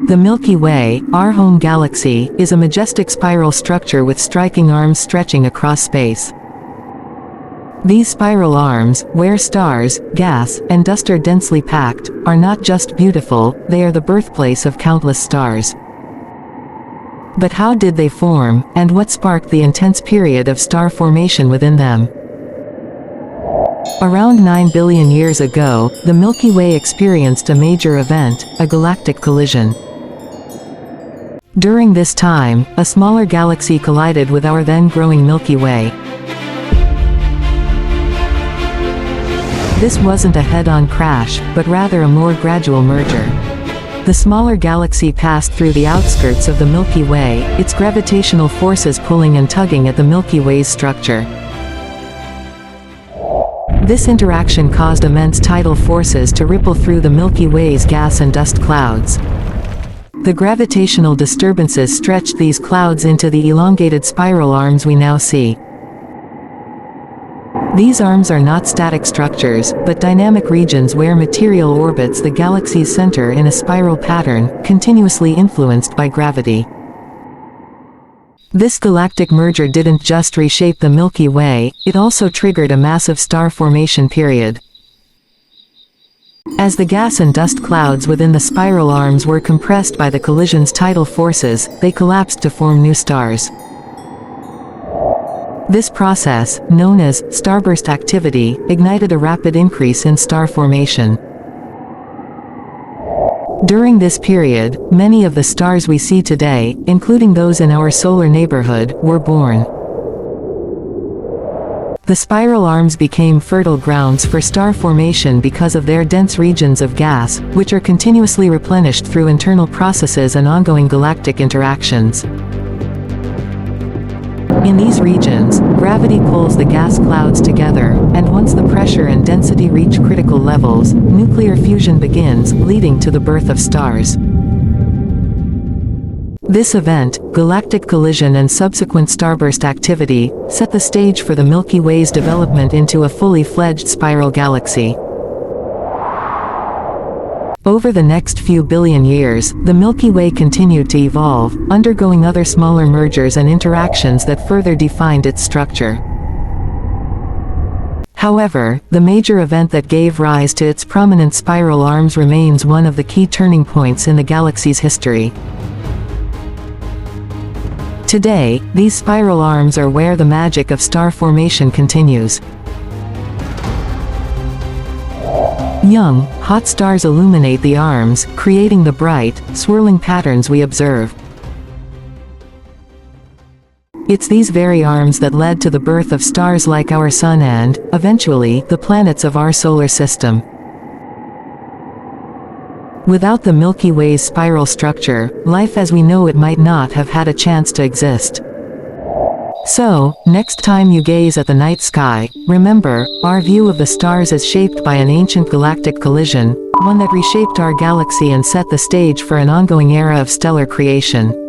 The Milky Way, our home galaxy, is a majestic spiral structure with striking arms stretching across space. These spiral arms, where stars, gas, and dust are densely packed, are not just beautiful, they are the birthplace of countless stars. But how did they form, and what sparked the intense period of star formation within them? Around 9 billion years ago, the Milky Way experienced a major event, a galactic collision. During this time, a smaller galaxy collided with our then-growing Milky Way. This wasn't a head-on crash, but rather a more gradual merger. The smaller galaxy passed through the outskirts of the Milky Way, its gravitational forces pulling and tugging at the Milky Way's structure. This interaction caused immense tidal forces to ripple through the Milky Way's gas and dust clouds. The gravitational disturbances stretched these clouds into the elongated spiral arms we now see. These arms are not static structures, but dynamic regions where material orbits the galaxy's center in a spiral pattern, continuously influenced by gravity. This galactic merger didn't just reshape the Milky Way, it also triggered a massive star formation period. As the gas and dust clouds within the spiral arms were compressed by the collision's tidal forces, they collapsed to form new stars. This process, known as starburst activity, ignited a rapid increase in star formation. During this period, many of the stars we see today, including those in our solar neighborhood, were born. The spiral arms became fertile grounds for star formation because of their dense regions of gas, which are continuously replenished through internal processes and ongoing galactic interactions. In these regions, gravity pulls the gas clouds together, and once the pressure and density reach critical levels, nuclear fusion begins, leading to the birth of stars. This event, galactic collision and subsequent starburst activity, set the stage for the Milky Way's development into a fully fledged spiral galaxy. Over the next few billion years, the Milky Way continued to evolve, undergoing other smaller mergers and interactions that further defined its structure. However, the major event that gave rise to its prominent spiral arms remains one of the key turning points in the galaxy's history. Today, these spiral arms are where the magic of star formation continues. Young, hot stars illuminate the arms, creating the bright, swirling patterns we observe. It's these very arms that led to the birth of stars like our Sun and, eventually, the planets of our solar system. Without the Milky Way's spiral structure, life as we know it might not have had a chance to exist. So, next time you gaze at the night sky, remember, our view of the stars is shaped by an ancient galactic collision, one that reshaped our galaxy and set the stage for an ongoing era of stellar creation.